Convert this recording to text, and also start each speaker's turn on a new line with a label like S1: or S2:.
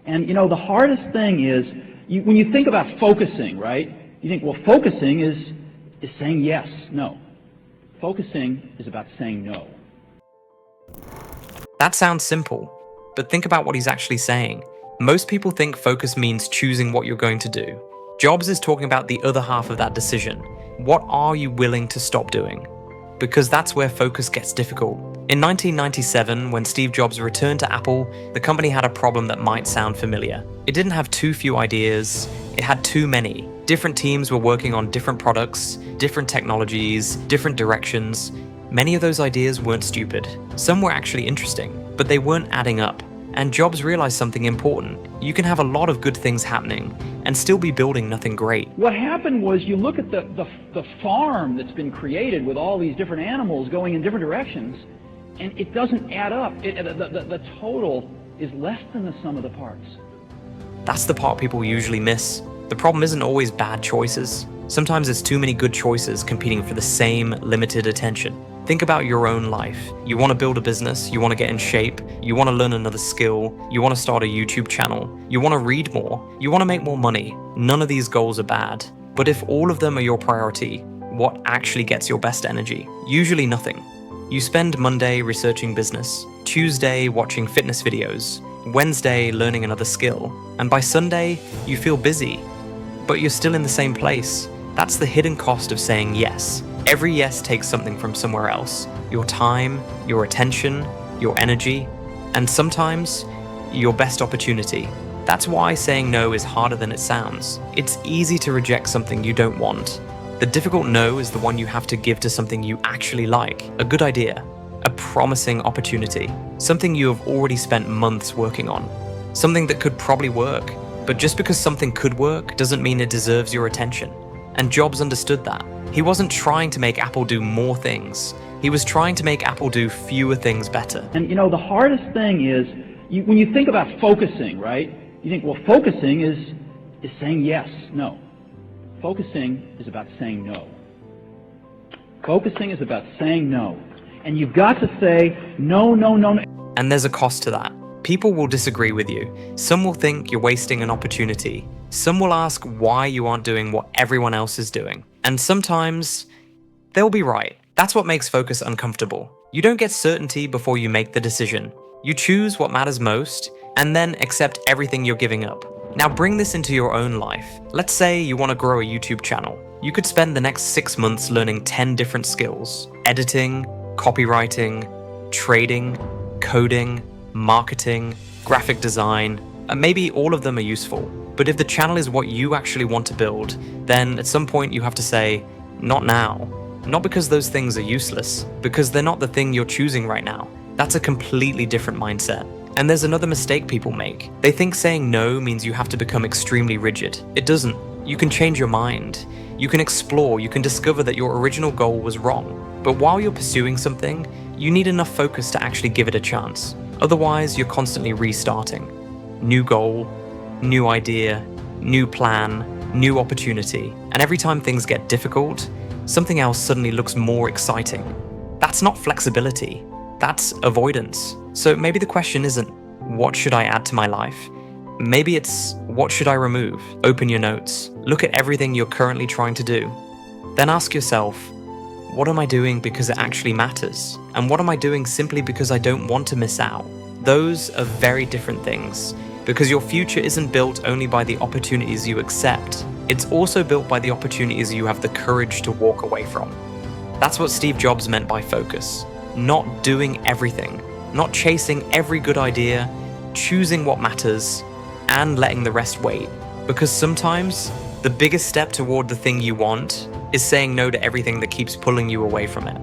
S1: And the hardest thing is, when you think about focusing, right? You think, well, focusing is saying yes. No. Focusing is about saying no.
S2: That sounds simple, but think about what he's actually saying. Most people think focus means choosing what you're going to do. Jobs is talking about the other half of that decision. What are you willing to stop doing? Because that's where focus gets difficult. In 1997, when Steve Jobs returned to Apple, the company had a problem that might sound familiar. It didn't have too few ideas, it had too many. Different teams were working on different products, different technologies, different directions. Many of those ideas weren't stupid. Some were actually interesting, but they weren't adding up. And Jobs realized something important. You can have a lot of good things happening and still be building nothing great.
S1: What happened was, you look at the farm that's been created with all these different animals going in different directions, and it doesn't add up. The total is less than the sum of the parts.
S2: That's the part people usually miss. The problem isn't always bad choices. Sometimes it's too many good choices competing for the same limited attention. Think about your own life. You want to build a business, you want to get in shape, you want to learn another skill, you want to start a YouTube channel, you want to read more, you want to make more money. None of these goals are bad. But if all of them are your priority, what actually gets your best energy? Usually nothing. You spend Monday researching business, Tuesday watching fitness videos, Wednesday learning another skill, and by Sunday you feel busy, but you're still in the same place. That's the hidden cost of saying yes. Every yes takes something from somewhere else. Your time, your attention, your energy, and sometimes your best opportunity. That's why saying no is harder than it sounds. It's easy to reject something you don't want. The difficult no is the one you have to give to something you actually like, a good idea, a promising opportunity, something you have already spent months working on, something that could probably work. But just because something could work doesn't mean it deserves your attention. And Jobs understood that. He wasn't trying to make Apple do more things. He was trying to make Apple do fewer things better.
S1: And the hardest thing is, when you think about focusing, right? You think, well, focusing is saying yes. No. Focusing is about saying no. Focusing is about saying no. And you've got to say no, no, no, no.
S2: And there's a cost to that. People will disagree with you. Some will think you're wasting an opportunity. Some will ask why you aren't doing what everyone else is doing. And sometimes they'll be right. That's what makes focus uncomfortable. You don't get certainty before you make the decision. You choose what matters most and then accept everything you're giving up. Now bring this into your own life. Let's say you want to grow a YouTube channel. You could spend the next 6 months learning 10 different skills: editing, copywriting, trading, coding, marketing, graphic design, and maybe all of them are useful. But if the channel is what you actually want to build, then at some point you have to say, not now. Not because those things are useless, because they're not the thing you're choosing right now. That's a completely different mindset. And there's another mistake people make. They think saying no means you have to become extremely rigid. It doesn't. You can change your mind. You can explore, you can discover that your original goal was wrong. But while you're pursuing something, you need enough focus to actually give it a chance. Otherwise, you're constantly restarting. New goal, new idea, new plan, new opportunity. And every time things get difficult, something else suddenly looks more exciting. That's not flexibility, that's avoidance. So maybe the question isn't, what should I add to my life? Maybe it's, what should I remove? Open your notes, look at everything you're currently trying to do. Then ask yourself, what am I doing because it actually matters? And what am I doing simply because I don't want to miss out? Those are very different things, because your future isn't built only by the opportunities you accept. It's also built by the opportunities you have the courage to walk away from. That's what Steve Jobs meant by focus. Not doing everything, not chasing every good idea, choosing what matters, and letting the rest wait. Because sometimes, the biggest step toward the thing you want is saying no to everything that keeps pulling you away from it.